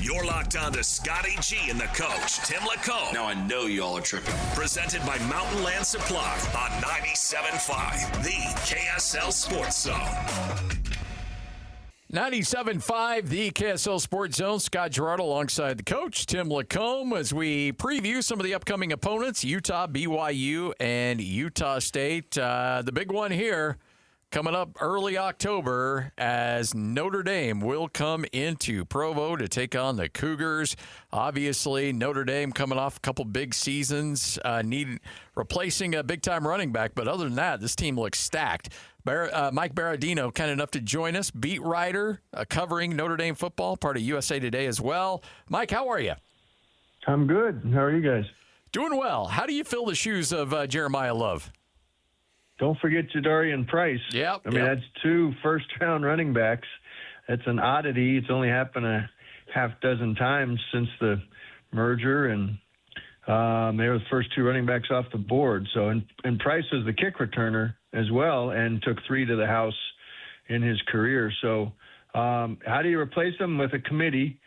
You're locked on to Scotty G and the coach, Tim LaComb. Now I know y'all are tripping. Presented by Mountain Land Supply on 97.5, the KSL Sports Zone. 97.5, the KSL Sports Zone. Scott Garrard alongside the coach, Tim LaComb, as we preview some of the upcoming opponents, Utah, BYU, and Utah State. The big one here coming up early October as Notre Dame will come into Provo to take on the Cougars. Obviously, Notre Dame coming off a couple big seasons, replacing a big-time running back. But other than that, this team looks stacked. Mike Berardino, kind enough to join us, beat writer covering Notre Dame football, part of USA Today as well. Mike, how are you? I'm good. How are you guys? Doing well. How do you fill the shoes of Jeremiah Love? Don't forget Jadarian Price. Yep. I mean, that's 2 first-round running backs. That's an oddity. It's only happened a half dozen times since the merger, and they were the first 2 running backs off the board. So, and Price was the kick returner as well, and took 3 to the house in his career. So, how do you replace them? With a committee?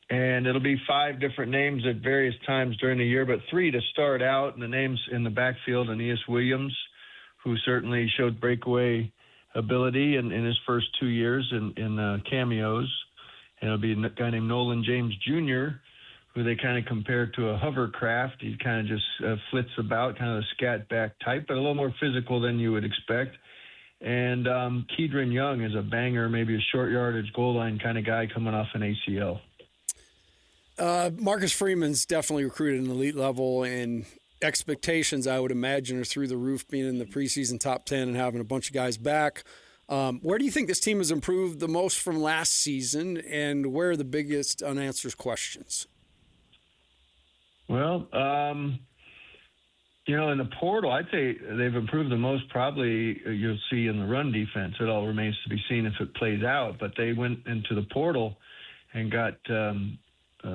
And it'll be 5 different names at various times during the year, but 3 to start out. And the names in the backfield, Aeneas Williams, who certainly showed breakaway ability in his first 2 years in cameos. And it'll be a guy named Nolan James Jr., who they kind of compare to a hovercraft. He kind of just flits about, kind of a scat back type, but a little more physical than you would expect. And Kedron Young is a banger, maybe a short yardage goal line kind of guy coming off an ACL. Marcus Freeman's definitely recruited an elite level, and expectations, I would imagine, are through the roof, being in the preseason top 10 and having a bunch of guys back. Where do you think this team has improved the most from last season, and where are the biggest unanswered questions? Well, in the portal, I'd say they've improved the most. Probably you'll see in the run defense. It all remains to be seen if it plays out. But they went into the portal and got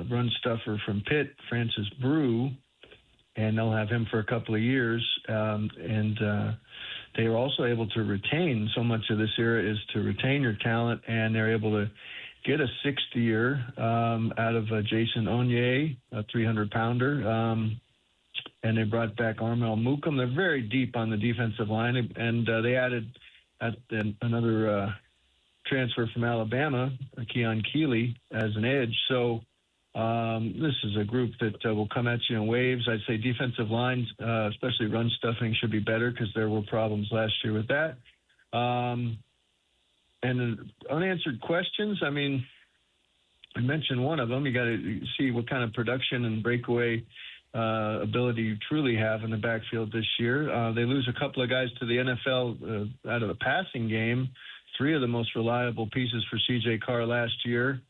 run stuffer from Pitt, Francis Brew, and they'll have him for a couple of years. And they were also able to retain. So much of this era is to retain your talent, and they're able to get a 6th year out of Jason Onye, a 300-pounder. And they brought back Armel Mukum. They're very deep on the defensive line, and they added another transfer from Alabama, Keon Keeley, as an edge. So this is a group that will come at you in waves. I'd say defensive lines, especially run stuffing, should be better because there were problems last year with that. And unanswered questions, I mean, I mentioned one of them. You got to see what kind of production and breakaway ability you truly have in the backfield this year. They lose a couple of guys to the NFL out of the passing game. 3 of the most reliable pieces for C.J. Kjar last year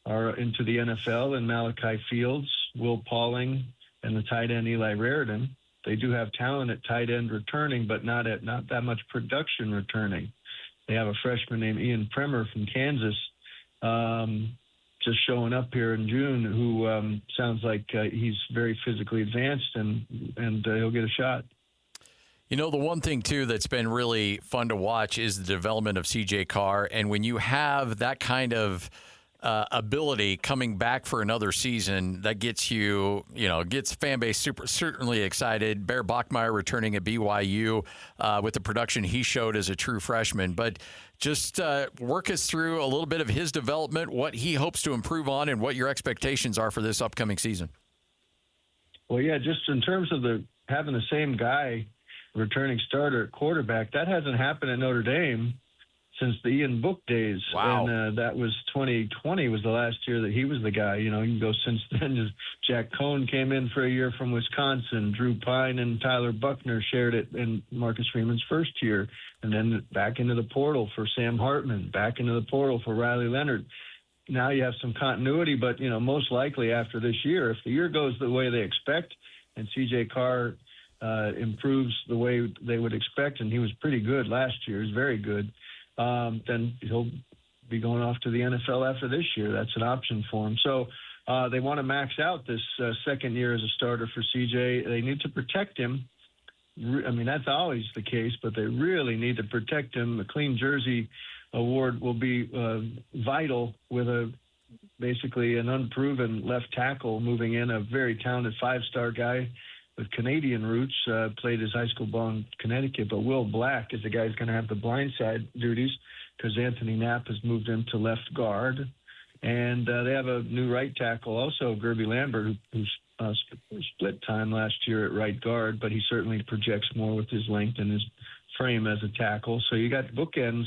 are into the NFL, and Malachi Fields, Will Pauling, and the tight end Eli Raridan. They do have talent at tight end returning, but not that much production returning. They have a freshman named Ian Premer from Kansas just showing up here in June, who sounds like he's very physically advanced, and he'll get a shot. You know, the one thing, too, that's been really fun to watch is the development of C.J. Kjar. And when you have that kind of ability coming back for another season, that gets gets fan base certainly excited. Bear Bachmeier returning at BYU with the production he showed as a true freshman. But just work us through a little bit of his development, what he hopes to improve on, and what your expectations are for this upcoming season. Well, yeah, just in terms of having the same guy returning starter at quarterback, that hasn't happened at Notre Dame since the Ian Book days. Wow. And that was 2020 was the last year that he was the guy. You can go since then. Jack Cohn came in for a year from Wisconsin. Drew Pine and Tyler Buckner shared it in Marcus Freeman's first year. And then back into the portal for Sam Hartman, back into the portal for Riley Leonard. Now you have some continuity, but, most likely after this year, if the year goes the way they expect and C.J. Kjar improves the way they would expect, and he was pretty good last year, he's very good, then he'll be going off to the NFL after this year. That's an option for him. So they want to max out this second year as a starter for CJ. They need to protect him. I mean, that's always the case, but they really need to protect him. The Clean Jersey Award will be vital with a basically an unproven left tackle moving in, a very talented 5-star guy with Canadian roots, played his high school ball in Connecticut. But Will Black is the guy who's going to have the blindside duties because Anthony Knapp has moved him to left guard. And they have a new right tackle also, Gerby Lambert, who split time last year at right guard, but he certainly projects more with his length and his frame as a tackle. So you got bookends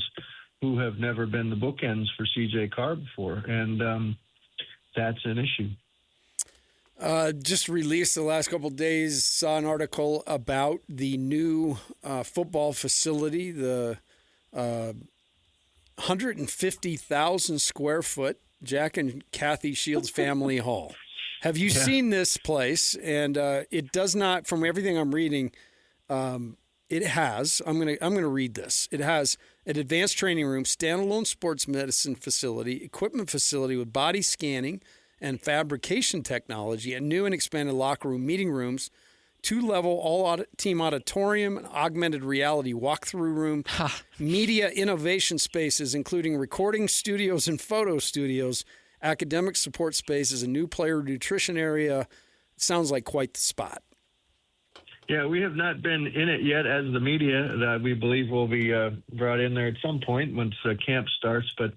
who have never been the bookends for C.J. Kjar before, and that's an issue. Just released the last couple of days, saw an article about the new football facility, the 150,000 square foot Jack and Kathy Shields Family Hall. Have you seen this place? And it does not, from everything I'm reading, it has. I'm gonna read this. It has an advanced training room, standalone sports medicine facility, equipment facility with body scanning and fabrication technology, a new and expanded locker room, meeting rooms, 2-level all-team auditorium, an augmented reality walkthrough room, media innovation spaces, including recording studios and photo studios, academic support spaces, a new player nutrition area. It sounds like quite the spot. Yeah, we have not been in it yet as the media. That we believe will be brought in there at some point once camp starts, but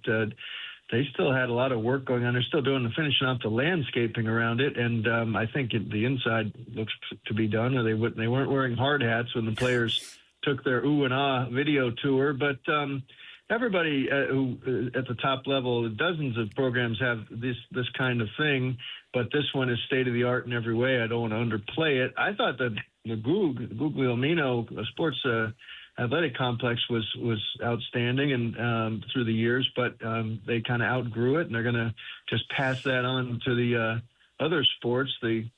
they still had a lot of work going on. They're still finishing off the landscaping around it, and I think the inside looks to be done. Or they weren't wearing hard hats when the players took their ooh and ah video tour. But everybody who at the top level, dozens of programs have this kind of thing, but this one is state of the art in every way. I don't want to underplay it. I thought that the Guglielmino Sports Athletic Complex was outstanding and through the years, but they kind of outgrew it, and they're going to just pass that on to the other sports, the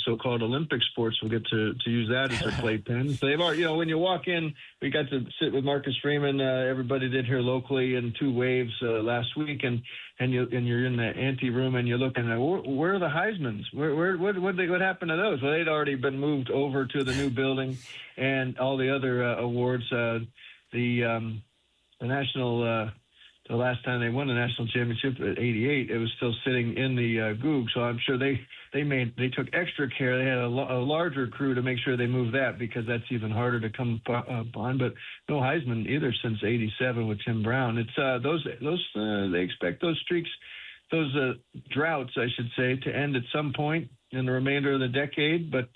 so-called Olympic sports. Will get to use that as their playpen. So they've already, when you walk in, we got to sit with Marcus Freeman. Everybody did here locally in 2 waves last week, and you're in the ante room and you're looking at where are the Heismans? What happened to those? Well, they'd already been moved over to the new building, and all the other awards. The national. The last time they won the national championship at '88, it was still sitting in the Goog. So I'm sure they took extra care. They had a larger crew to make sure they moved that, because that's even harder to come on. But no Heisman either since '87 with Tim Brown. It's they expect those streaks, those droughts, I should say, to end at some point in the remainder of the decade. But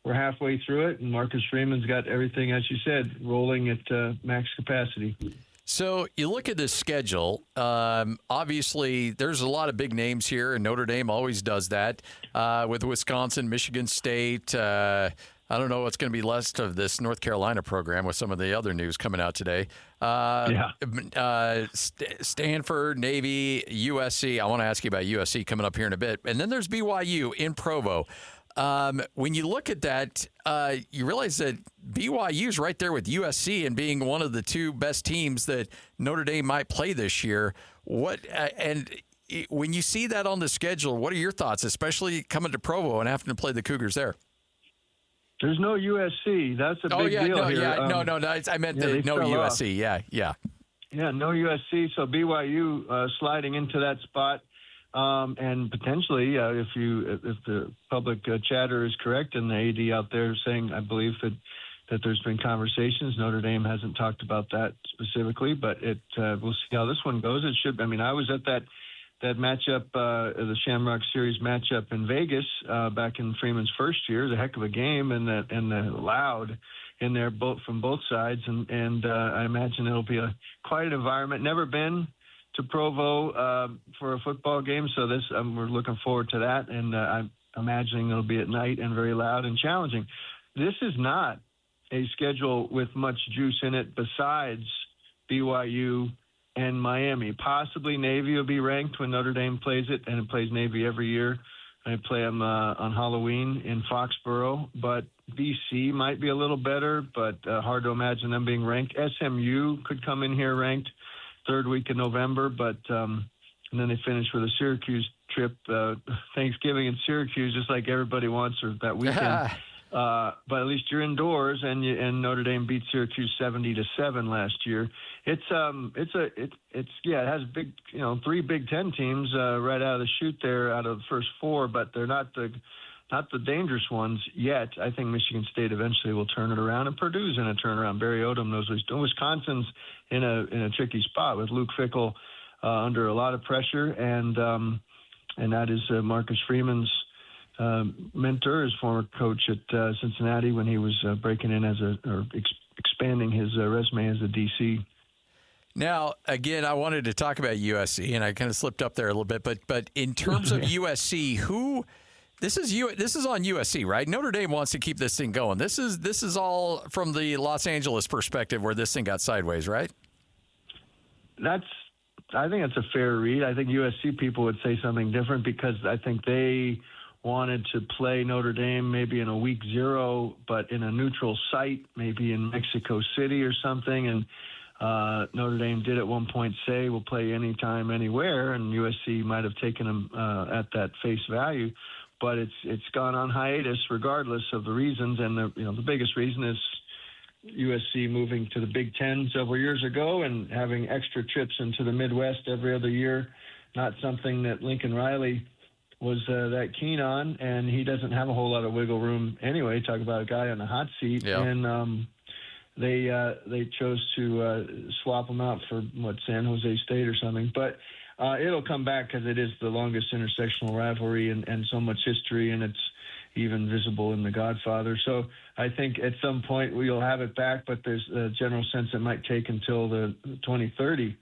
we're halfway through it, and Marcus Freeman's got everything, as you said, rolling at max capacity. So you look at this schedule, obviously there's a lot of big names here, and Notre Dame always does that with Wisconsin, Michigan State. I don't know what's going to be left of this North Carolina program with some of the other news coming out today. Stanford, Navy, USC. I want to ask you about USC coming up here in a bit. And then there's BYU in Provo. When you look at that, you realize that BYU is right there with USC and being one of the 2 best teams that Notre Dame might play this year. When you see that on the schedule, what are your thoughts, especially coming to Provo and having to play the Cougars there? There's no USC. That's a big deal here. I meant no USC. Off. Yeah, no USC. So BYU sliding into that spot. And potentially, if the public chatter is correct, and the AD out there saying, I believe that there's been conversations. Notre Dame hasn't talked about that specifically, but we'll see how this one goes. It should. I mean, I was at that matchup, the Shamrock Series matchup in Vegas back in Freeman's first year. It was a heck of a game, and the loud in there from both sides, and I imagine it'll be quite an environment. Never been to Provo for a football game, so we're looking forward to that, and I'm imagining it'll be at night and very loud and challenging. This is not a schedule with much juice in it besides BYU and Miami. Possibly Navy will be ranked when Notre Dame plays it, and it plays Navy every year. They play them on Halloween in Foxborough, but BC might be a little better, but hard to imagine them being ranked. SMU could come in here ranked 3rd week in November, but and then they finish with a Syracuse trip, Thanksgiving in Syracuse, just like everybody wants, or that weekend. but at least you're indoors, and Notre Dame beat Syracuse 70-7 last year. It has big, 3 Big Ten teams right out of the chute there, out of the first 4, but they're not the dangerous ones yet. I think Michigan State eventually will turn it around, and Purdue's in a turnaround. Barry Odom knows what he's doing. Wisconsin's in a tricky spot with Luke Fickell under a lot of pressure, and that is Marcus Freeman's mentor, his former coach at Cincinnati when he was breaking in expanding his resume as a DC. Now, again, I wanted to talk about USC, and I kind of slipped up there a little bit, but in terms of USC, this is on USC, right? Notre Dame wants to keep this thing going. This is all from the Los Angeles perspective where this thing got sideways, right? I think that's a fair read. I think USC people would say something different because I think they wanted to play Notre Dame maybe in a week 0, but in a neutral site, maybe in Mexico City or something. And Notre Dame did at one point say we'll play anytime, anywhere, and USC might have taken them at that face value. But it's gone on hiatus regardless of the reasons, and the biggest reason is USC moving to the Big Ten several years ago and having extra trips into the Midwest every other year. Not something that Lincoln Riley was that keen on, and he doesn't have a whole lot of wiggle room anyway. Talk about a guy on the hot seat, yeah. And they chose to swap him out for San Jose State or something, but. It'll come back because it is the longest intersectional rivalry and so much history, and it's even visible in The Godfather. So I think at some point we'll have it back, but there's a general sense it might take until the 2030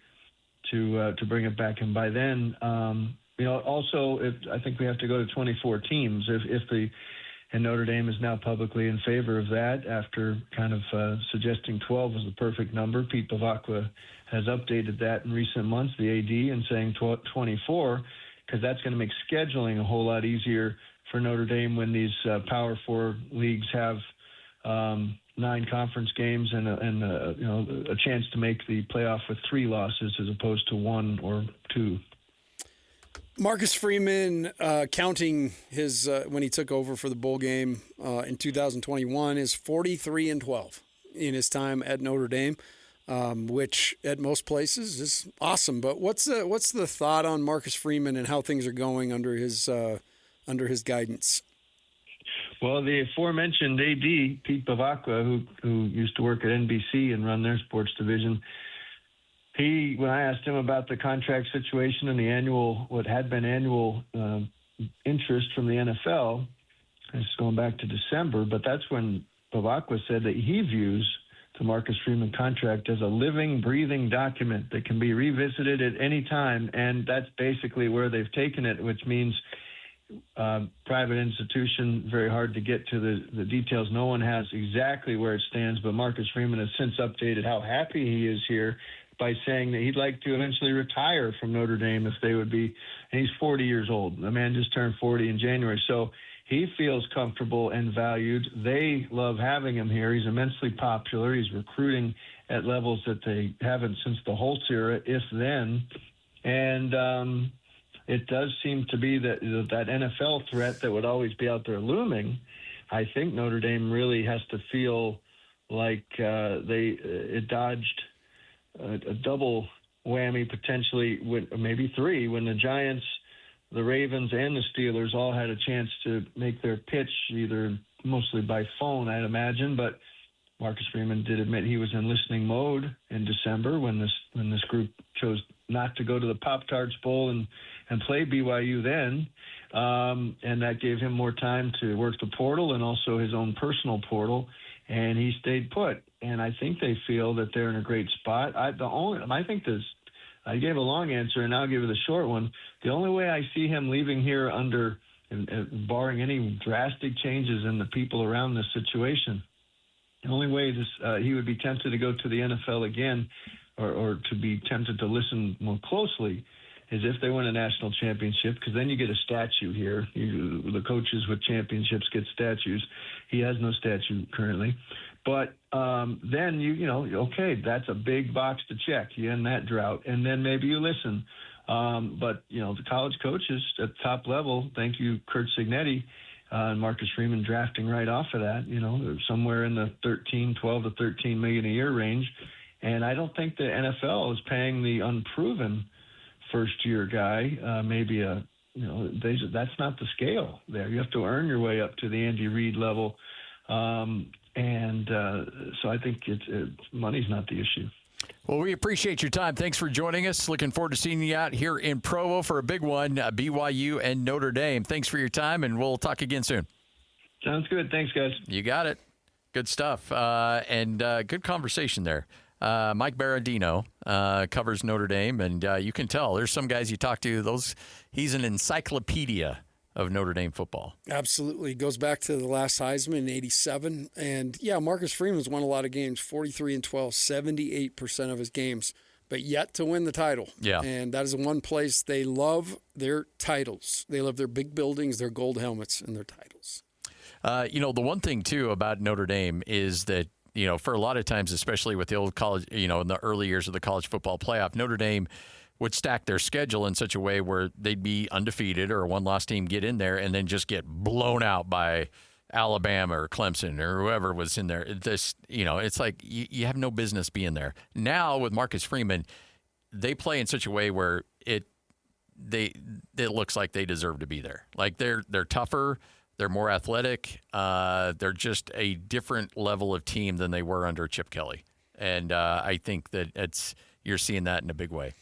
to bring it back. And by then, also I think we have to go to 24 teams and Notre Dame is now publicly in favor of that after kind of suggesting 12 was the perfect number. Pete Bavacqua has updated that in recent months, the AD, and saying 24, because that's going to make scheduling a whole lot easier for Notre Dame when these Power 4 leagues have 9 conference games and a chance to make the playoff with 3 losses as opposed to 1 or 2. Marcus Freeman, counting his when he took over for the bowl game in 2021, is 43-12 in his time at Notre Dame, which at most places is awesome. But what's the thought on Marcus Freeman and how things are going under his guidance? Well, the aforementioned AD, Pete Bavacqua, who used to work at NBC and run their sports division, when I asked him about the contract situation and the what had been annual interest from the NFL, this is going back to December, but that's when Bavacqua said that he views the Marcus Freeman contract as a living, breathing document that can be revisited at any time, and that's basically where they've taken it, which means private institution, very hard to get to the details. No one has exactly where it stands, but Marcus Freeman has since updated how happy he is here by saying that he'd like to eventually retire from Notre Dame if they would be, and he's 40 years old. The man just turned 40 in January. So he feels comfortable and valued. They love having him here. He's immensely popular. He's recruiting at levels that they haven't since the Holtz era, if then. And it does seem to be that NFL threat that would always be out there looming. I think Notre Dame really has to feel like it dodged a double whammy, potentially, maybe 3, when the Giants, the Ravens, and the Steelers all had a chance to make their pitch, either mostly by phone, I'd imagine. But Marcus Freeman did admit he was in listening mode in December when this group chose not to go to the Pop-Tarts Bowl and play BYU then. And that gave him more time to work the portal and also his own personal portal. And he stayed put. And I think they feel that they're in a great spot. I gave a long answer, and I'll give it a short one. The only way I see him leaving here barring any drastic changes in the people around this situation, the only way he would be tempted to go to the NFL again or to be tempted to listen more closely is if they win a national championship, because then you get a statue here. The coaches with championships get statues. He has no statue currently. But then okay, that's a big box to check. You end that drought, and then maybe you listen. But the college coaches at the top level, thank you, Curt Cignetti, and Marcus Freeman drafting right off of that, somewhere in the 12 to 13 million a year range. And I don't think the NFL is paying the unproven first-year guy that's not the scale there. You have to earn your way up to the Andy Reid level. So I think money's not the issue. Well, we appreciate your time. Thanks for joining us. Looking forward to seeing you out here in Provo for a big one, BYU and Notre Dame. Thanks for your time, and we'll talk again soon. Sounds good. Thanks, guys. You got it. Good stuff. And good conversation there. Mike Berardino covers Notre Dame, and you can tell there's some guys you talk to. He's an encyclopedia of Notre Dame football. Absolutely. Goes back to the last Heisman in 87. And, Marcus Freeman's won a lot of games, 43-12, 78% of his games, but yet to win the title. Yeah. And that is one place they love their titles. They love their big buildings, their gold helmets, and their titles. The one thing, too, about Notre Dame is that, for a lot of times, especially with the old college, in the early years of the college football playoff, Notre Dame would stack their schedule in such a way where they'd be undefeated or a one-loss team get in there and then just get blown out by Alabama or Clemson or whoever was in there. It's like you have no business being there. Now with Marcus Freeman, they play in such a way where it looks like they deserve to be there. Like they're tougher, they're more athletic, they're just a different level of team than they were under Chip Kelly. And I think that you're seeing that in a big way.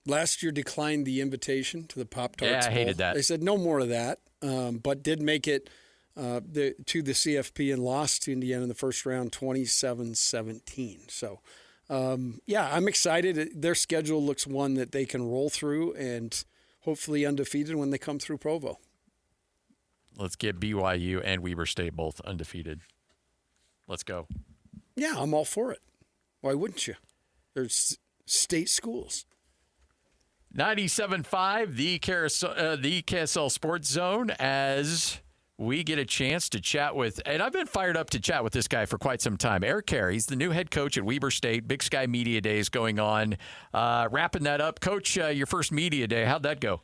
Last year declined the invitation to the Pop-Tarts Bowl. I hated that. They said no more of that, but did make it to the CFP and lost to Indiana in the first round 27-17. So, I'm excited. Their schedule looks one that they can roll through and hopefully undefeated when they come through Provo. Let's get BYU and Weber State both undefeated. Let's go. Yeah, I'm all for it. Why wouldn't you? There's state schools. 97.5, the KSL Sports Zone, as we get a chance to chat with, and I've been fired up to chat with this guy for quite some time. Eric Kjar, he's the new head coach at Weber State. Big Sky Media Days going on. Wrapping that up. Coach, your first media day, how'd that go?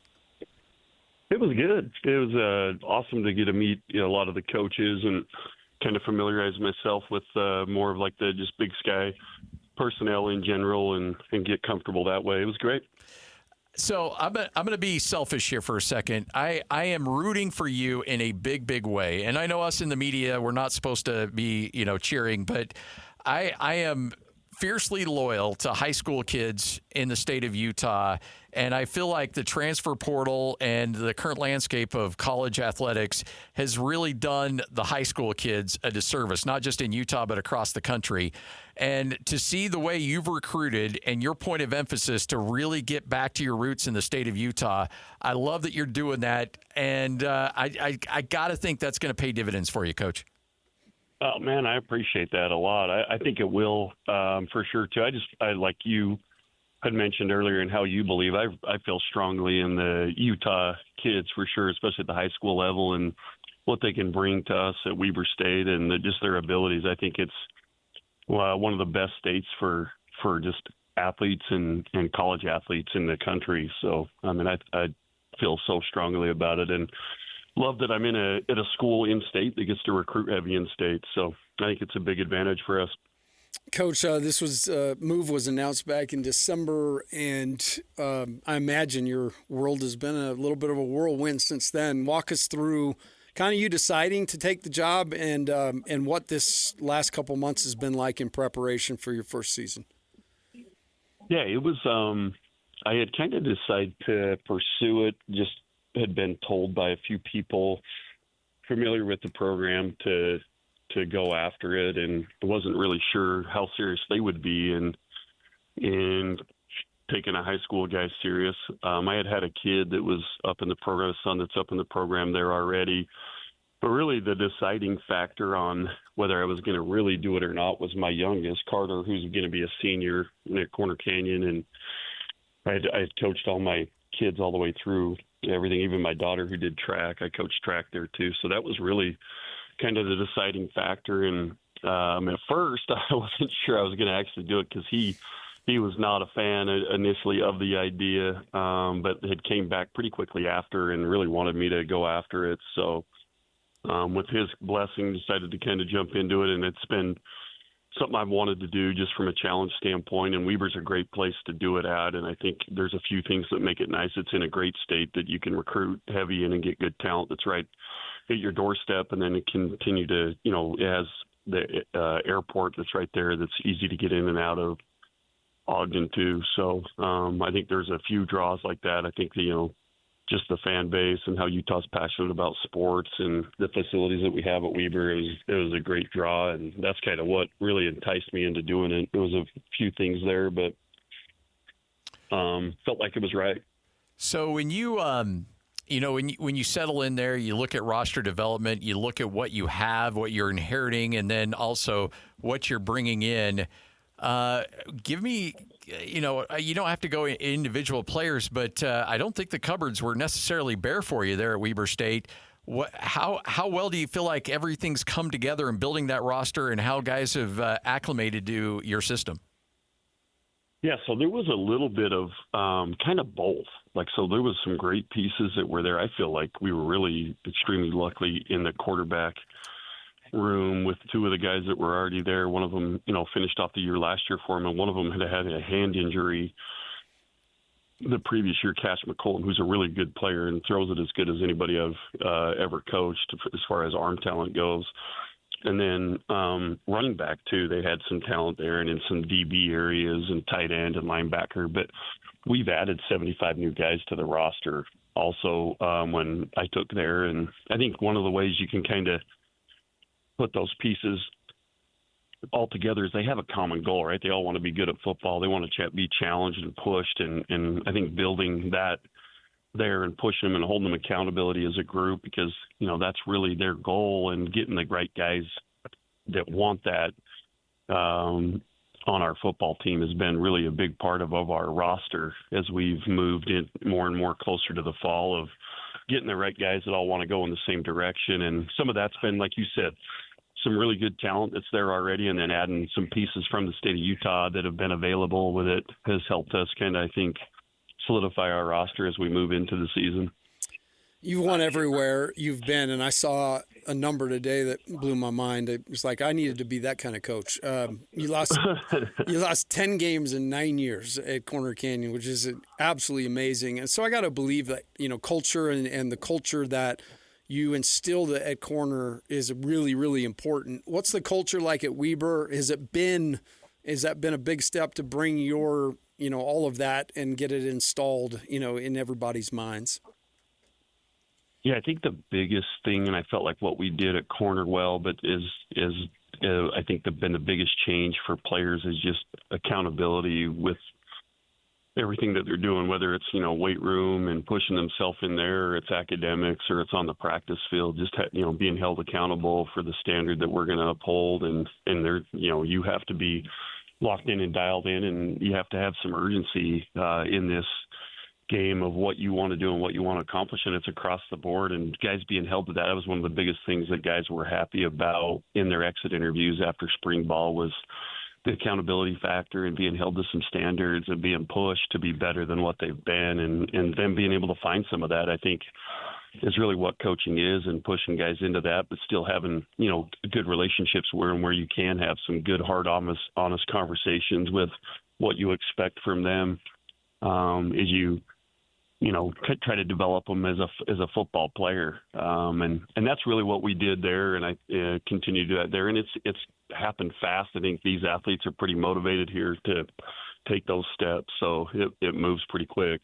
It was good. It was awesome to get to meet a lot of the coaches and kind of familiarize myself with more of like the just Big Sky personnel in general and get comfortable that way. It was great. So I'm going to be selfish here for a second. I am rooting for you in a big, big way. And I know us in the media, we're not supposed to be, cheering, but I am fiercely loyal to high school kids in the state of Utah. And I feel like the transfer portal and the current landscape of college athletics has really done the high school kids a disservice, not just in Utah, but across the country. And to see the way you've recruited and your point of emphasis to really get back to your roots in the state of Utah, I love that you're doing that. And I got to think that's going to pay dividends for you, Coach. Oh, man, I appreciate that a lot. I think it will for sure, too. I like you had mentioned earlier and how you believe. I feel strongly in the Utah kids for sure, especially at the high school level and what they can bring to us at Weber State and just their abilities. I think it's one of the best states for just athletes and college athletes in the country. So, I mean, I feel so strongly about it and love that I'm at a school in state that gets to recruit heavy in state. So I think it's a big advantage for us. Coach, this move was announced back in December, and I imagine your world has been a little bit of a whirlwind since then. Walk us through kind of you deciding to take the job and what this last couple months has been like in preparation for your first season. Yeah, it was I had kind of decided to pursue it, just had been told by a few people familiar with the program to go after it, and I wasn't really sure how serious they would be in taking a high school guy serious. I had a kid that was up in the program, a son that's up in the program there already. But really the deciding factor on whether I was going to really do it or not was my youngest, Carter, who's going to be a senior at Corner Canyon. And I had coached all my kids all the way through everything, even my daughter who did track. I coached track there too. So that was really kind of the deciding factor. And at first I wasn't sure I was going to actually do it because he was not a fan initially of the idea, but had came back pretty quickly after and really wanted me to go after it. So with his blessing, decided to kind of jump into it, and it's been something I've wanted to do just from a challenge standpoint, and Weber's a great place to do it at, and I think there's a few things that make it nice. It's in a great state that you can recruit heavy in and get good talent that's right at your doorstep, and then it continue to, it has the airport that's right there that's easy to get in and out of Ogden too. So I think there's a few draws like that. I think just the fan base and how Utah's passionate about sports and the facilities that we have at Weber, it was a great draw, and that's kind of what really enticed me into doing it. There was a few things there, but felt like it was right. So when you when you settle in there, you look at roster development, you look at what you have, what you're inheriting, and then also what you're bringing in. Give me, you don't have to go individual players, but I don't think the cupboards were necessarily bare for you there at Weber State. How well do you feel like everything's come together in building that roster, and how guys have acclimated to your system? Yeah, so there was a little bit of kind of both. So there was some great pieces that were there. I feel like we were really extremely lucky in the quarterback room with two of the guys that were already there. One of them, finished off the year last year for him, and one of them had a hand injury the previous year, Cash McCollum, who's a really good player and throws it as good as anybody I've ever coached as far as arm talent goes. And then running back, too, they had some talent there and in some DB areas and tight end and linebacker. But we've added 75 new guys to the roster also when I took there. And I think one of the ways you can kind of put those pieces all together is they have a common goal, right? They all want to be good at football. They want to be challenged and pushed. And I think building that there and pushing them and holding them accountability as a group, because, that's really their goal, and getting the right guys that want that on our football team has been really a big part of our roster as we've moved in more and more closer to the fall, of getting the right guys that all want to go in the same direction. And some of that's been, like you said, some really good talent that's there already, and then adding some pieces from the state of Utah that have been available with it has helped us kind of, I think, solidify our roster as we move into the season. You've won everywhere you've been, and I saw a number today that blew my mind. It was like I needed to be that kind of coach. You lost 10 games in 9 years at Corner Canyon, which is absolutely amazing. And so I got to believe that culture and the culture that you instilled at Corner is really, really important. What's the culture like at Weber? Has that been a big step to bring your all of that and get it installed in everybody's minds? Yeah, I think the biggest thing, and I felt like what we did at Corner but is I think been the biggest change for players is just accountability with everything that they're doing, whether it's, weight room and pushing themselves in there, or it's academics, or it's on the practice field, just, being held accountable for the standard that we're going to uphold. And there, you have to be locked in and dialed in, and you have to have some urgency in this game of what you want to do and what you want to accomplish, and it's across the board. And guys being held to that was one of the biggest things that guys were happy about in their exit interviews after spring ball, was the accountability factor and being held to some standards and being pushed to be better than what they've been, and them being able to find some of that, I think, is really what coaching is, and pushing guys into that, but still having, good relationships where you can have some good, hard, honest conversations with what you expect from them as you try to develop them as a football player. And that's really what we did there. And I continue to do that there. And it's happened fast. I think these athletes are pretty motivated here to take those steps. So it moves pretty quick.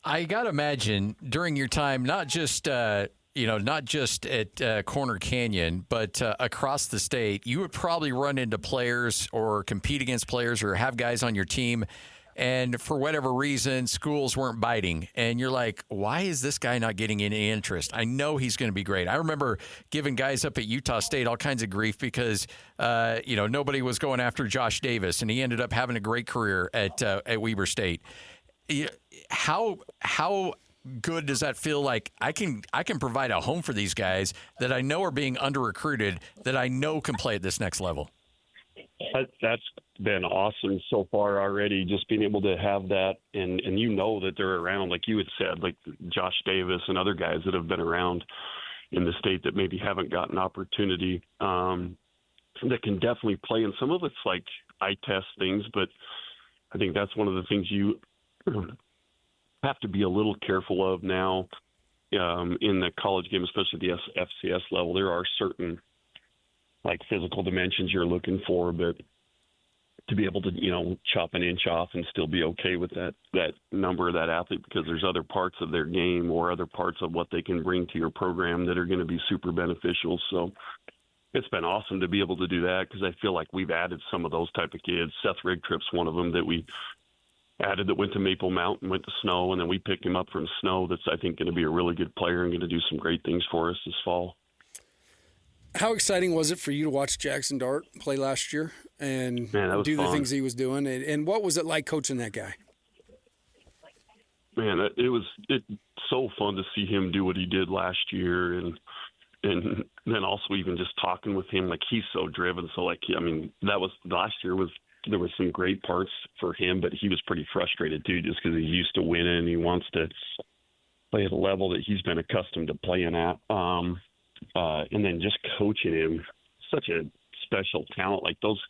I got to imagine during your time, not just at Corner Canyon, but across the state, you would probably run into players or compete against players or have guys on your team, and for whatever reason, schools weren't biting. And you're like, why is this guy not getting any interest? I know he's going to be great. I remember giving guys up at Utah State all kinds of grief because, nobody was going after Josh Davis, and he ended up having a great career at Weber State. How good does that feel like I can provide a home for these guys that I know are being under-recruited, that I know can play at this next level? That's been awesome so far already, just being able to have that, and you know that they're around, like you had said, like Josh Davis and other guys that have been around in the state that maybe haven't gotten opportunity, that can definitely play. And some of it's like eye test things, but I think that's one of the things you have to be a little careful of now in the college game, especially the FCS level. There are certain like physical dimensions you're looking for, but to be able to, chop an inch off and still be okay with that number of that athlete, because there's other parts of their game or other parts of what they can bring to your program that are going to be super beneficial. So it's been awesome to be able to do that, because I feel like we've added some of those type of kids. Seth Rigtrip's one of them that we added, that went to Maple Mountain, went to Snow, and then we picked him up from Snow. That's, I think, going to be a really good player and going to do some great things for us this fall. How exciting was it for you to watch Jackson Dart play last year and do the things he was doing? And what was it like coaching that guy? Man, it's so fun to see him do what he did last year, and then also even just talking with him, like he's so driven. So that was last year there was some great parts for him, but he was pretty frustrated too, just because he's used to winning and he wants to play at a level that he's been accustomed to playing at. And then just coaching him, such a special talent. Like those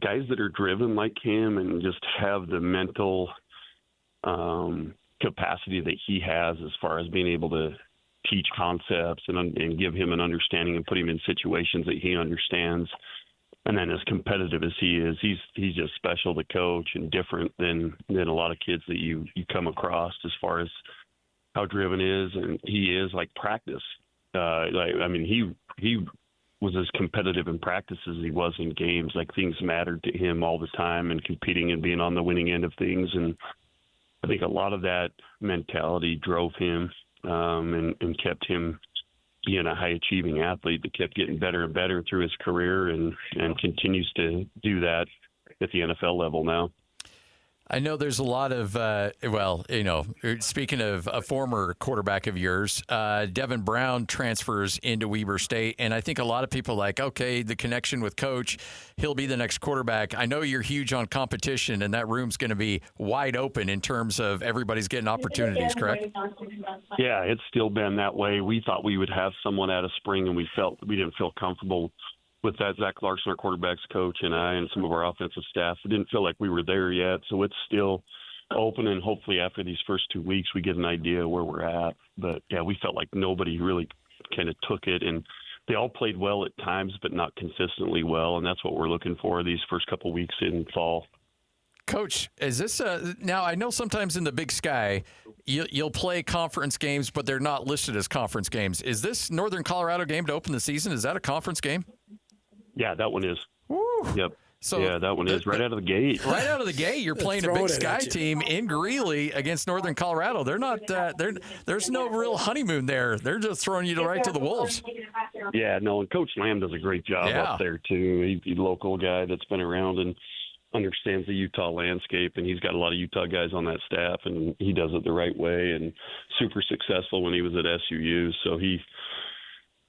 guys that are driven like him and just have the mental capacity that he has, as far as being able to teach concepts and give him an understanding and put him in situations that he understands. And then as competitive as he is, he's just special to coach and different than a lot of kids that you come across, as far as how driven is. And he is like practice. He was as competitive in practice as he was in games. Like things mattered to him all the time, and competing and being on the winning end of things. And I think a lot of that mentality drove him and kept him being a high-achieving athlete that kept getting better and better through his career, and continues to do that at the NFL level now. I know there's a lot of, speaking of a former quarterback of yours, Devin Brown transfers into Weber State, and I think a lot of people are like, okay, the connection with Coach, he'll be the next quarterback. I know you're huge on competition, and that room's going to be wide open in terms of everybody's getting opportunities, correct? Yeah, it's still been that way. We thought we would have someone out of spring, and we didn't feel comfortable with that. Zach Larson, our quarterback's coach, and I, and some of our offensive staff, we didn't feel like we were there yet. So it's still open, and hopefully after these first 2 weeks, we get an idea where we're at. But yeah, we felt like nobody really kind of took it, and they all played well at times, but not consistently well. And that's what we're looking for these first couple of weeks in fall. Coach, is this now I know sometimes in the Big Sky, you'll play conference games, but they're not listed as conference games. Is this Northern Colorado game to open the season? Is that a conference game? Yeah, that one is. Woo. Yep. So yeah, that one is right out of the gate. Right out of the gate, you're playing a Big Sky team in Greeley against Northern Colorado. They're not. There's no real honeymoon there. They're just throwing you right to the wolves. Yeah, no, and Coach Lamb does a great job up there too. He's a local guy that's been around and understands the Utah landscape, and he's got a lot of Utah guys on that staff, and he does it the right way, and super successful when he was at SUU. So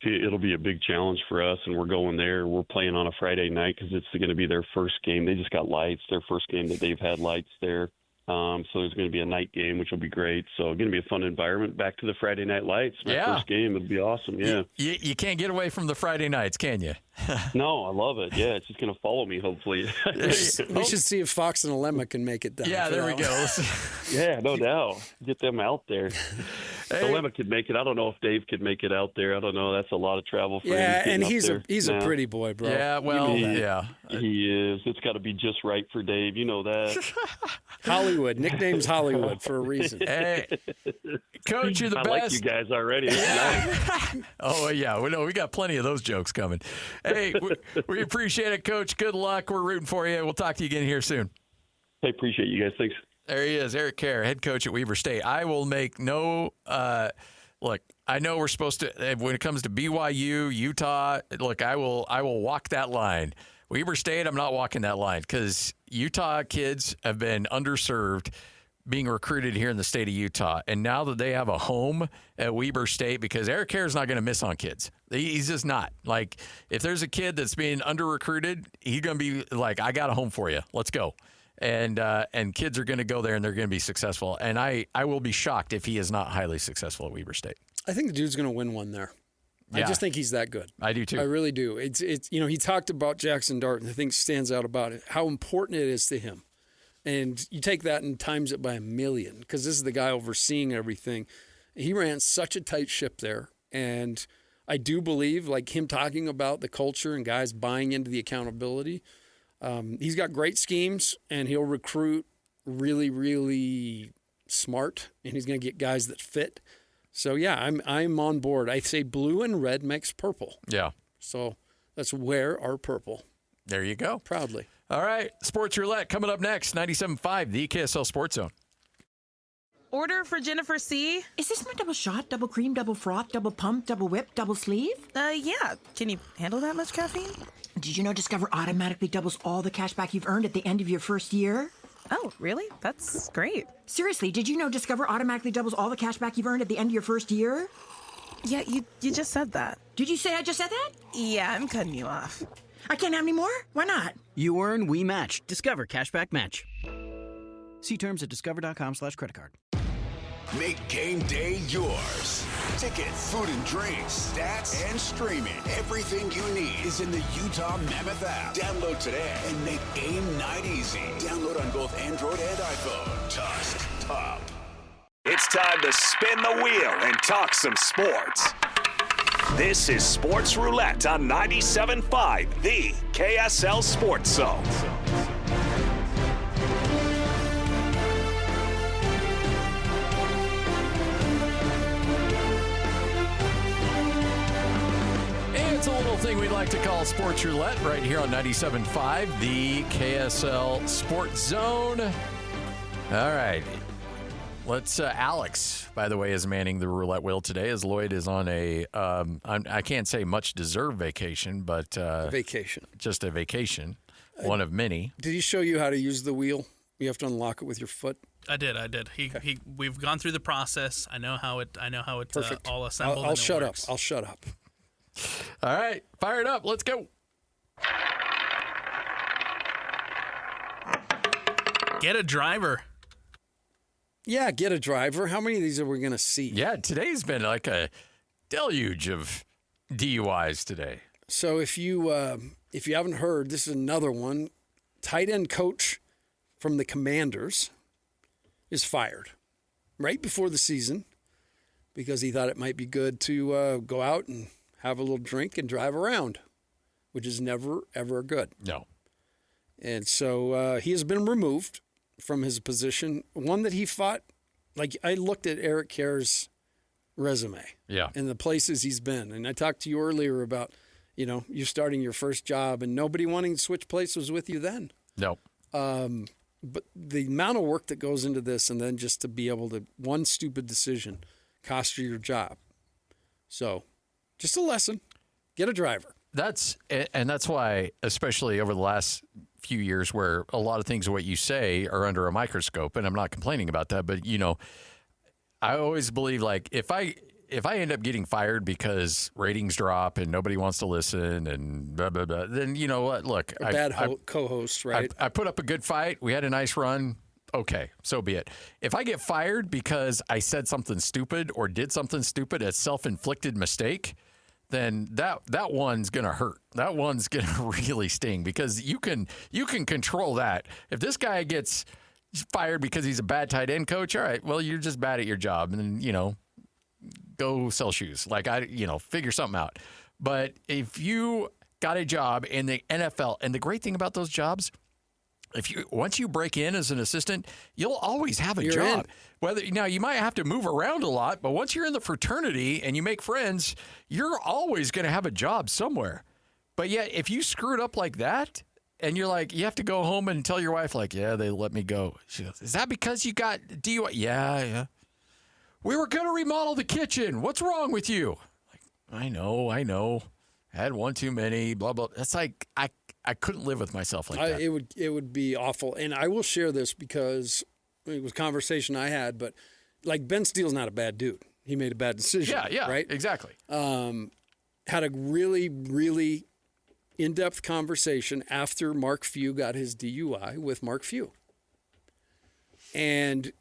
it'll be a big challenge for us, and we're going there. We're playing on a Friday night because it's going to be their first game. They just got lights, their first game that they've had lights there. So there's going to be a night game, which will be great. So going to be a fun environment. Back to the Friday night lights. My first game would be awesome. Yeah. You can't get away from the Friday nights, can you? No, I love it. Yeah, it's just going to follow me, hopefully. We should see if Fox and Alema can make it down. Yeah, there we go. Yeah, no doubt. Get them out there. Alema could make it. I don't know if Dave could make it out there. I don't know. That's a lot of travel for him. Yeah, and he's a pretty boy, bro. Yeah, well, he is. It's got to be just right for Dave. You know that. Hollywood. Nickname's Hollywood for a reason. Hey, Coach, you're the best. I like you guys already. Nice. Oh, yeah. We got plenty of those jokes coming. Hey, we appreciate it, Coach. Good luck. We're rooting for you. We'll talk to you again here soon. I appreciate you guys. Thanks. There he is, Eric Kjar, head coach at Weber State. I will make no look, I know we're supposed to, when it comes to BYU, Utah, look, I will walk that line. Weber State, I'm not walking that line because Utah kids have been underserved being recruited here in the state of Utah. And now that they have a home at Weber State, because Eric Kjar's not going to miss on kids. He's just not. Like, if there's a kid that's being under-recruited, he's going to be like, I got a home for you. Let's go. And kids are going to go there, and they're going to be successful. And I will be shocked if he is not highly successful at Weber State. I think the dude's going to win one there. Yeah. I just think he's that good. I do, too. I really do. It's he talked about Jackson Dart, and the thing stands out about it, how important it is to him. And you take that and times it by 1,000,000, because this is the guy overseeing everything. He ran such a tight ship there. And I do believe, like him talking about the culture and guys buying into the accountability, he's got great schemes, and he'll recruit really, really smart, and he's going to get guys that fit. So, yeah, I'm on board. I say blue and red makes purple. Yeah. So let's wear our purple. There you go. Proudly. All right, Sports Roulette coming up next, 97.5, the KSL Sports Zone. Order for Jennifer C. Is this my double shot, double cream, double froth, double pump, double whip, double sleeve? Yeah. Can you handle that much caffeine? Did you know Discover automatically doubles all the cash back you've earned at the end of your first year? Oh, really? That's great. Seriously, did you know Discover automatically doubles all the cash back you've earned at the end of your first year? Yeah, you just said that. Did you say I just said that? Yeah, I'm cutting you off. I can't have any more? Why not? You earn, we match. Discover Cashback Match. See terms at discover.com/creditcard. Make game day yours. Tickets, food and drinks, stats, and streaming. Everything you need is in the Utah Mammoth app. Download today and make game night easy. Download on both Android and iPhone. Tusk Top. It's time to spin the wheel and talk some sports. This is Sports Roulette on 97.5, the KSL Sports Zone. It's a little thing we like to call Sports Roulette right here on 97.5, the KSL Sports Zone. All right. Let's, Alex, by the way, is manning the roulette wheel today as Lloyd is on a, I can't say much deserved vacation, but. Vacation. Just a vacation, one of many. Did he show you how to use the wheel? You have to unlock it with your foot. I did. We've gone through the process. I know how it Perfect. all assembled. I'll shut up. I'll shut up. All right, fire it up. Let's go. Get a driver. Yeah, get a driver. How many of these are we going to see? Yeah, today's been like a deluge of DUIs today. So if you haven't heard, this is another one. Tight end coach from the Commanders is fired right before the season because he thought it might be good to go out and have a little drink and drive around, which is never, ever good. No. And so he has been removed from his position, one that he fought. Like, I looked at Eric Kjar's resume and the places he's been. And I talked to you earlier about, you starting your first job and nobody wanting to switch places with you then. No. But the amount of work that goes into this, and then just to be able to, one stupid decision cost you your job. So just a lesson, get a driver. That's why, especially over the last few years where a lot of things what you say are under a microscope, and I'm not complaining about that, but I always believe, like, if I end up getting fired because ratings drop and nobody wants to listen and blah blah blah, then you know what? Look, co-host, right? I put up a good fight. We had a nice run. Okay, so be it. If I get fired because I said something stupid or did something stupid, a self-inflicted mistake, then that one's going to hurt. That one's going to really sting because you can control that. If this guy gets fired because he's a bad tight end coach, all right, well, you're just bad at your job. And then, go sell shoes. Like, figure something out. But if you got a job in the NFL, and the great thing about those jobs, once you break in as an assistant, you'll always have a job. Now you might have to move around a lot, but once you're in the fraternity and you make friends, you're always going to have a job somewhere. But yet, if you screw it up like that, and you're like, you have to go home and tell your wife, like, yeah, they let me go. She goes, is that because you got DUI? Yeah. We were going to remodel the kitchen. What's wrong with you? Like, I know. Had one too many, blah, blah. That's like, I couldn't live with myself like that. It would be awful. And I will share this because It was a conversation I had, but like Ben Steele's not a bad dude. He made a bad decision. Yeah, right? Exactly. Had a really, really in-depth conversation after Mark Few got his DUI with Mark Few. And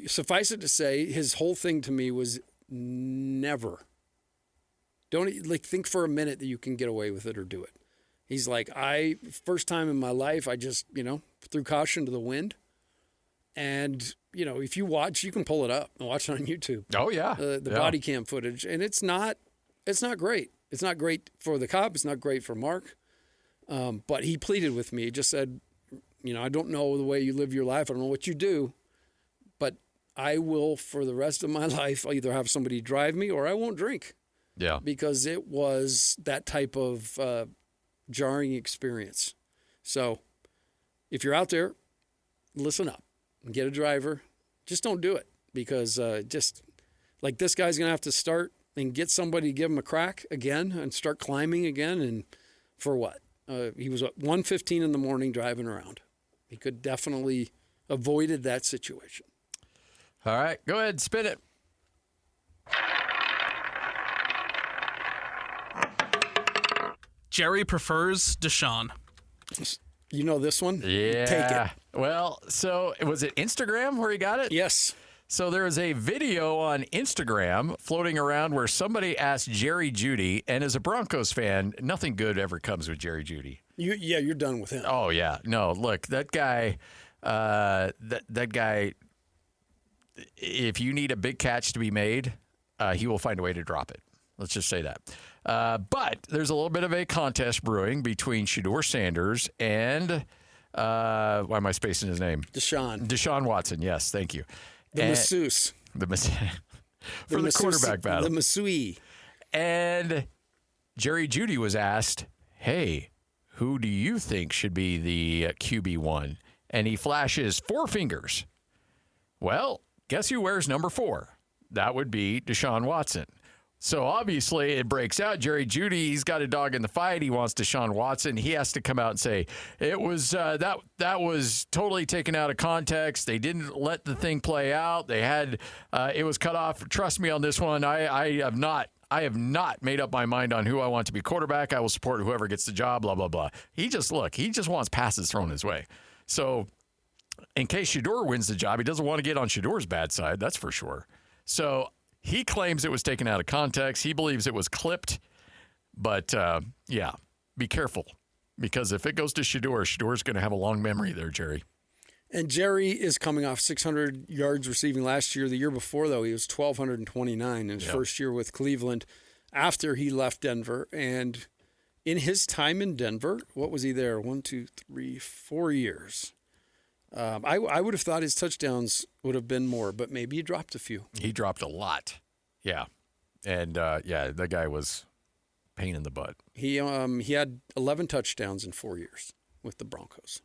suffice it to say, his whole thing to me was never. Don't think for a minute that you can get away with it or do it. He's like, first time in my life, I just, threw caution to the wind. And, if you watch, you can pull it up and watch it on YouTube. Oh, yeah. The body cam footage. And it's not great. It's not great for the cop. It's not great for Mark. But he pleaded with me. He just said, I don't know the way you live your life. I don't know what you do. But I will, for the rest of my life, I'll either have somebody drive me or I won't drink. Yeah. Because it was that type of jarring experience. So if you're out there, listen up and get a driver. Just don't do it because just like this guy's going to have to start and get somebody to give him a crack again and start climbing again. And for what? He was at 1:15 in the morning driving around. He could definitely avoided that situation. All right, go ahead, spin it. Jerry prefers Deshaun. You know this one? Yeah. Take it. Well, so was it Instagram where he got it? Yes. So there is a video on Instagram floating around where somebody asked Jerry Jeudy, and as a Broncos fan, nothing good ever comes with Jerry Jeudy. You're done with him. Oh, yeah. No, look, that guy, that guy, if you need a big catch to be made, he will find a way to drop it. Let's just say that. But there's a little bit of a contest brewing between Shedeur Sanders and, why am I spacing his name? Deshaun Watson. Yes, thank you. The masseuse. For the quarterback battle. The massui. And Jerry Jeudy was asked, hey, who do you think should be the QB1? And he flashes 4 fingers. Well, guess who wears number 4? That would be Deshaun Watson. So obviously it breaks out. Jerry Jeudy, he's got a dog in the fight. He wants Deshaun Watson. He has to come out and say it was that was totally taken out of context. They didn't let the thing play out. They had it was cut off. Trust me on this one. I have not made up my mind on who I want to be quarterback. I will support whoever gets the job. Blah blah blah. He just wants passes thrown his way. So in case Shedeur wins the job, he doesn't want to get on Shedeur's bad side. That's for sure. So. He claims it was taken out of context. He believes it was clipped. But, yeah, be careful. Because if it goes to Shedeur's going to have a long memory there, Jerry. And Jerry is coming off 600 yards receiving last year. The year before, though, he was 1,229 in his first year with Cleveland after he left Denver. And in his time in Denver, what was he there? 1, 2, 3, 4 years. I would have thought his touchdowns would have been more, but maybe he dropped a few. He dropped a lot. Yeah. And, that guy was pain in the butt. He had 11 touchdowns in 4 years with the Broncos.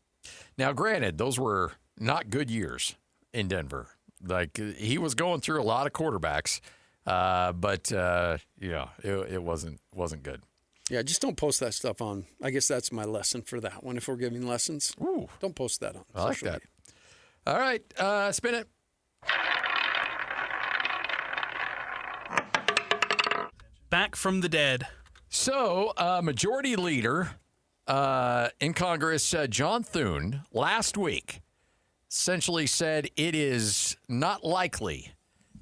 Now, granted, those were not good years in Denver. Like, he was going through a lot of quarterbacks, but it wasn't good. Yeah, just don't post that stuff on. I guess that's my lesson for that one. If we're giving lessons, don't post that on social media. All right, spin it. Back from the dead. So, Majority Leader in Congress, John Thune, last week essentially said it is not likely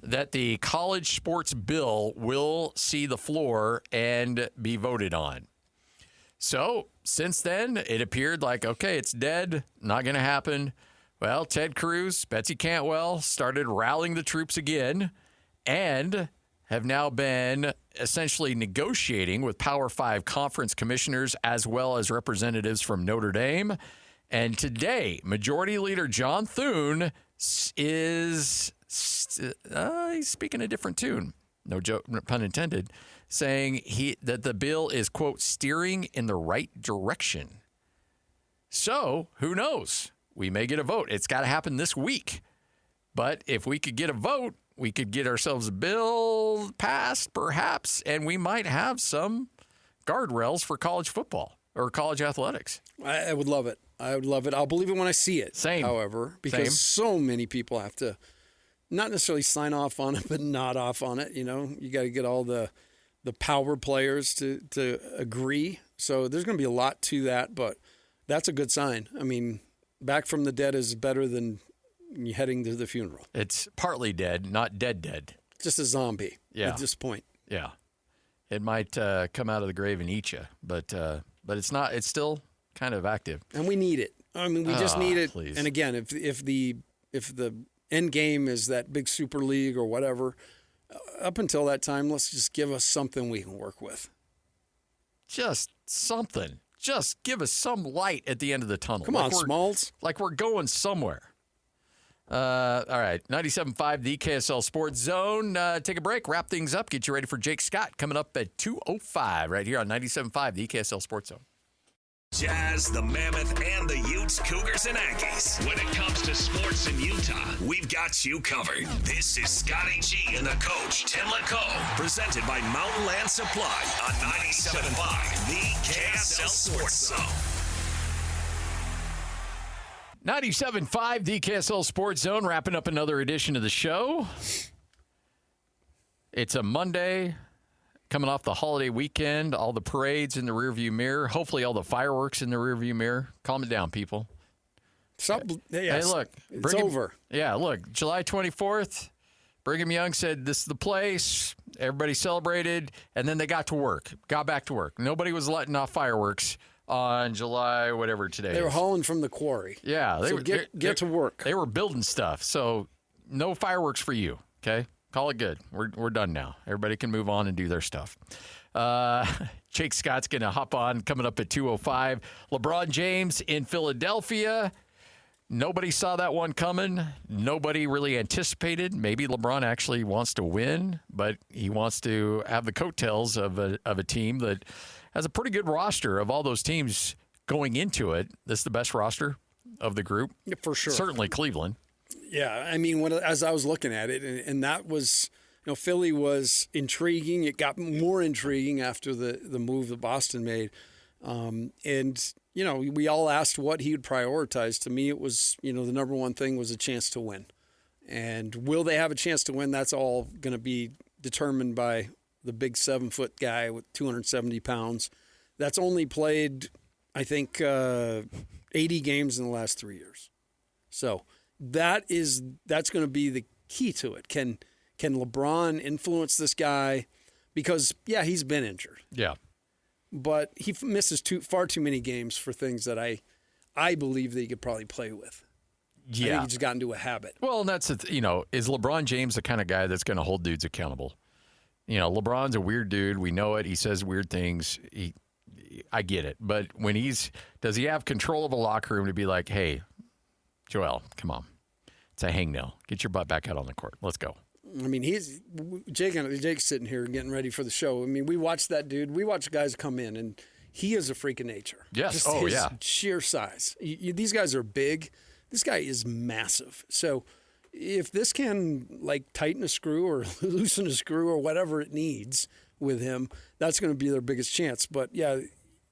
that the college sports bill will see the floor and be voted on. So since then, it appeared like, okay, it's dead, not going to happen. Well, Ted Cruz, Betsy Cantwell started rallying the troops again and have now been essentially negotiating with Power 5 conference commissioners as well as representatives from Notre Dame. And today, Majority Leader John Thune is he's speaking a different tune, no joke, pun intended, saying that the bill is, quote, steering in the right direction. So who knows? We may get a vote. It's got to happen this week. But if we could get a vote, we could get ourselves a bill passed, perhaps, and we might have some guardrails for college football. or college athletics. I would love it. I would love it. I'll believe it when I see it. Same. However, because so many people have to not necessarily sign off on it, but nod off on it. You know, you got to get all the power players to agree. So there's going to be a lot to that, but that's a good sign. I mean, back from the dead is better than heading to the funeral. It's partly dead, not dead. Just a zombie at this point. Yeah. It might come out of the grave and eat you, but it's not. It's still kind of active. And we need it. I mean, we just need it. Please. And again, if the end game is that big super league or whatever, up until that time, let's just give us something we can work with. Just something. Just give us some light at the end of the tunnel. Come on, Smalls. Like we're going somewhere. All right, 97.5, the KSL Sports Zone. Take a break, wrap things up, get you ready for Jake Scott coming up at 2:05 right here on 97.5, the KSL Sports Zone. Jazz, the Mammoth, and the Utes, Cougars, and Aggies. When it comes to sports in Utah, we've got you covered. This is Scotty G and the coach, Tim LaComb, presented by Mountain Land Supply on 97.5, the KSL Sports Zone. 97.5, the KSL Sports Zone, wrapping up another edition of the show. It's a Monday, coming off the holiday weekend, all the parades in the rearview mirror, hopefully all the fireworks in the rearview mirror. Calm it down, people. Hey, look. It's over. Yeah, look, July 24th, Brigham Young said this is the place. Everybody celebrated, and then they got back to work. Nobody was letting off fireworks on July, whatever today They were is. hauling from the quarry. Yeah. So get to work. They were building stuff. So no fireworks for you, okay? Call it good. We're done now. Everybody can move on and do their stuff. Jake Scott's going to hop on coming up at 2:05. LeBron James in Philadelphia. Nobody saw that one coming. Nobody really anticipated. Maybe LeBron actually wants to win, but he wants to have the coattails of a team that has a pretty good roster of all those teams going into it. This is the best roster of the group. Yeah, for sure. Certainly Cleveland. Yeah, I mean, as I was looking at it, and that was, Philly was intriguing. It got more intriguing after the move that Boston made. And, we all asked what he would prioritize. To me, it was, the number one thing was a chance to win. And will they have a chance to win? That's all going to be determined by the big 7-foot guy with 270 pounds. That's only played, I think, 80 games in the last 3 years. So that's going to be the key to it. Can LeBron influence this guy? Because, yeah, he's been injured. Yeah. But he misses far too many games for things that I believe that he could probably play with. Yeah. I think he just got into a habit. Well, and that's, is LeBron James the kind of guy that's going to hold dudes accountable? LeBron's a weird dude. We know it. He says weird things. I get it. But does he have control of a locker room to be like, hey, Joel, come on. It's a hangnail. Get your butt back out on the court. Let's go. I mean, Jake's sitting here getting ready for the show. I mean, we watch that dude. We watch guys come in, and he is a freak of nature. Yes. Just his sheer size. These guys are big. This guy is massive. So if this can, tighten a screw or loosen a screw or whatever it needs with him, that's going to be their biggest chance. But, yeah,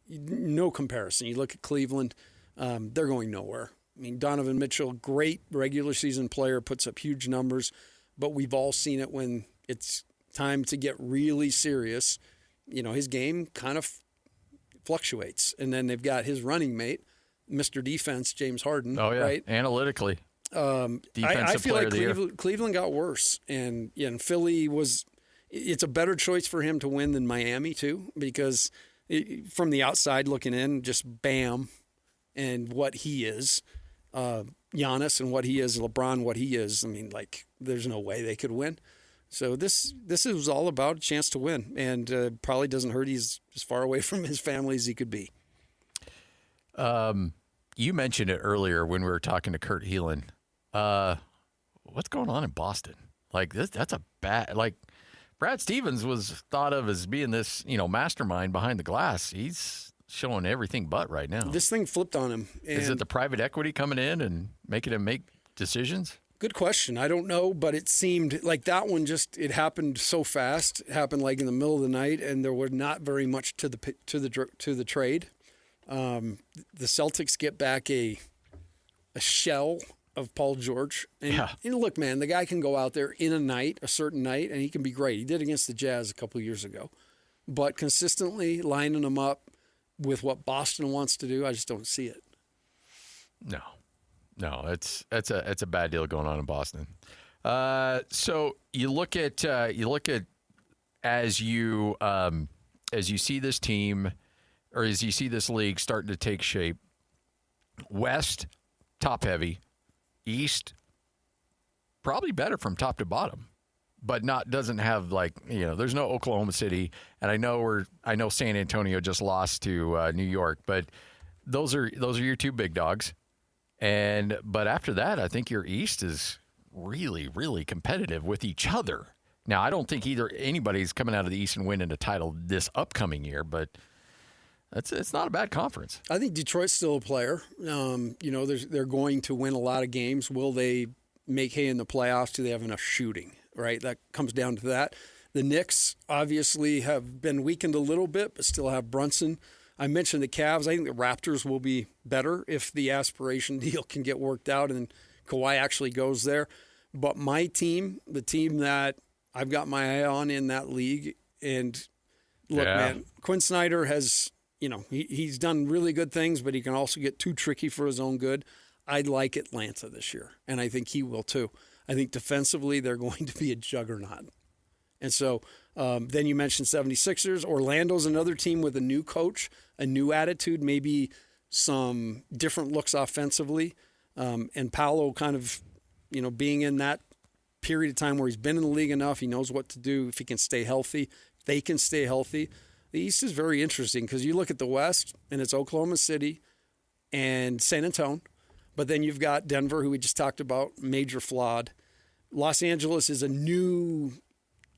no comparison. You look at Cleveland, they're going nowhere. I mean, Donovan Mitchell, great regular season player, puts up huge numbers. But we've all seen it when it's time to get really serious. His game kind of fluctuates. And then they've got his running mate, Mr. Defense, James Harden. Oh, yeah. Right? Analytically. I feel player like of the year. Cleveland got worse. And Philly it's a better choice for him to win than Miami, too, because from the outside looking in, just Bam and what he is. Giannis and what he is, LeBron what he is. I mean, there's no way they could win. So this is all about a chance to win, and probably doesn't hurt. He's as far away from his family as he could be. You mentioned it earlier when we were talking to Kurt Heelan. What's going on in Boston? That's a bad. Brad Stevens was thought of as being this, mastermind behind the glass. He's showing everything but right now. This thing flipped on him. Is it the private equity coming in and making him make decisions? Good question. I don't know, but it seemed like that one it happened so fast. It happened in the middle of the night, and there was not very much to the trade. The Celtics get back a shell of Paul George. And look, man, the guy can go out there in a certain night, and he can be great. He did against the Jazz a couple of years ago. But consistently lining them up with what Boston wants to do, I just don't see it. No, it's a bad deal going on in Boston. So you look at as you see this team, or as you see this league starting to take shape. West, top heavy. East, probably better from top to bottom, but doesn't have there's no Oklahoma City, and I know San Antonio just lost to New York, but those are your two big dogs, but after that, I think your East is really, really competitive with each other. Now, I don't think anybody's coming out of the East and winning a title this upcoming year, but it's not a bad conference. I think Detroit's still a player. They're going to win a lot of games. Will they make hay in the playoffs? Do they have enough shooting? Right, that comes down to that. The Knicks obviously have been weakened a little bit, but still have Brunson. I mentioned the Cavs. I think the Raptors will be better if the aspiration deal can get worked out and Kawhi actually goes there. But my team, the team that I've got my eye on in that league, and look, man, Quinn Snyder has. He's done really good things, but he can also get too tricky for his own good. I'd like Atlanta this year, and I think he will too. I think defensively they're going to be a juggernaut. And so then you mentioned 76ers. Orlando's another team with a new coach, a new attitude, maybe some different looks offensively. And Paolo kind of, being in that period of time where he's been in the league enough, he knows what to do if he can stay healthy. They can stay healthy. The East is very interesting because you look at the West, and it's Oklahoma City and San Antonio. But then you've got Denver, who we just talked about, major flawed. Los Angeles is a new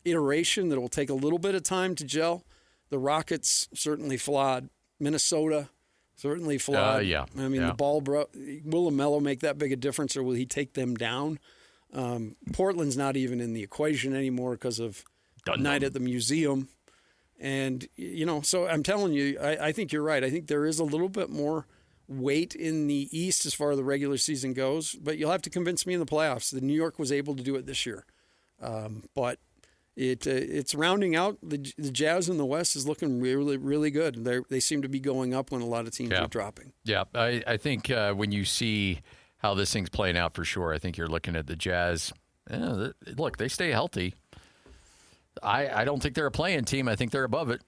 iteration that will take a little bit of time to gel. The Rockets, certainly flawed. Minnesota, certainly flawed. The ball, will LaMelo make that big a difference, or will he take them down? Portland's not even in the equation anymore because of Night at the Museum. And, so I'm telling you, I think you're right. I think there is a little bit more weight in the East as far as the regular season goes, but you'll have to convince me in the playoffs. The New York was able to do it this year. But it's rounding out. The Jazz in the West is looking really, really good. They seem to be going up when a lot of teams are dropping. Yeah, I think when you see how this thing's playing out for sure, I think you're looking at the Jazz. Look, they stay healthy. I don't think they're a play-in team. I think they're above it.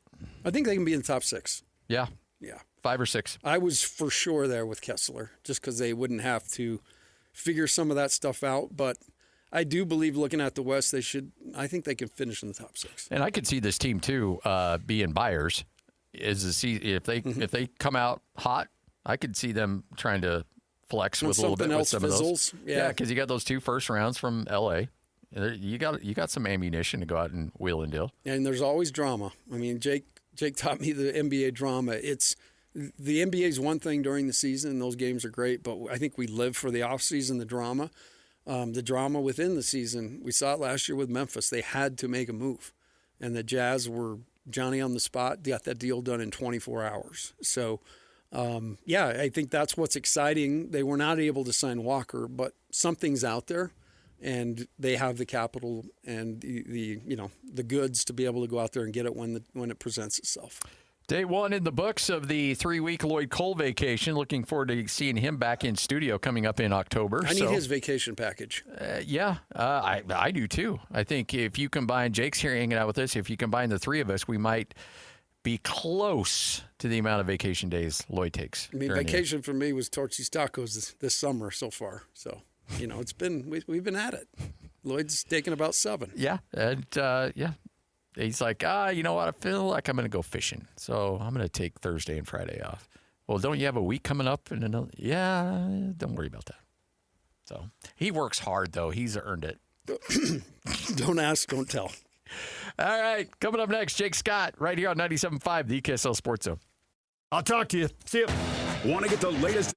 I think they can be in the top 6. Yeah. 5 or 6. I was for sure there with Kessler, just because they wouldn't have to figure some of that stuff out. But I do believe, looking at the West, I think they can finish in the top 6. And I could see this team too being buyers. If they come out hot, I could see them trying to flex with a little bit with some fizzles. Of those. Yeah, because you got those 2 first rounds from L.A. You got some ammunition to go out and wheel and deal. And there's always drama. I mean, Jake taught me the NBA drama. The NBA is one thing during the season, and those games are great, but I think we live for the offseason, the drama. The drama within the season, we saw it last year with Memphis. They had to make a move, and the Jazz were Johnny on the spot, got that deal done in 24 hours. So, I think that's what's exciting. They were not able to sign Walker, but something's out there. And they have the capital and the goods to be able to go out there and get it when it presents itself. Day 1 in the books of the 3-week Lloyd Cole vacation. Looking forward to seeing him back in studio coming up in October. I need his vacation package. I do too. I think if you combine Jake's here hanging out with us, if you combine the 3 of us, we might be close to the amount of vacation days Lloyd takes. I mean, vacation for me was Torchy's Tacos this summer so far. So. It's been we've been at it. Lloyd's taken about 7. Yeah, and he's like, you know what? I feel like I'm going to go fishing, so I'm going to take Thursday and Friday off. Well, don't you have a week coming up? And yeah, don't worry about that. So he works hard though. He's earned it. Don't ask, don't tell. All right, coming up next, Jake Scott, right here on 97.5, the KSL Sports Zone. I'll talk to you. See you. Want to get the latest?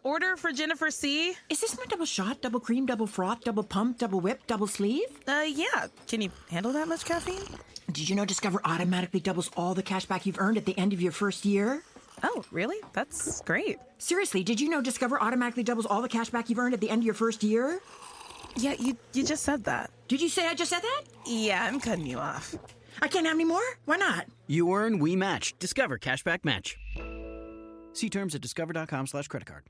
Order for Jennifer C. Is this my double shot, double cream, double froth, double pump, double whip, double sleeve? Yeah. Can you handle that much caffeine? Did you know Discover automatically doubles all the cash back you've earned at the end of your first year? Oh, really? That's great. Seriously, did you know Discover automatically doubles all the cash back you've earned at the end of your first year? Yeah, you just said that. Did you say I just said that? Yeah, I'm cutting you off. I can't have any more? Why not? You earn, we match. Discover Cashback Match. See terms at discover.com/creditcard.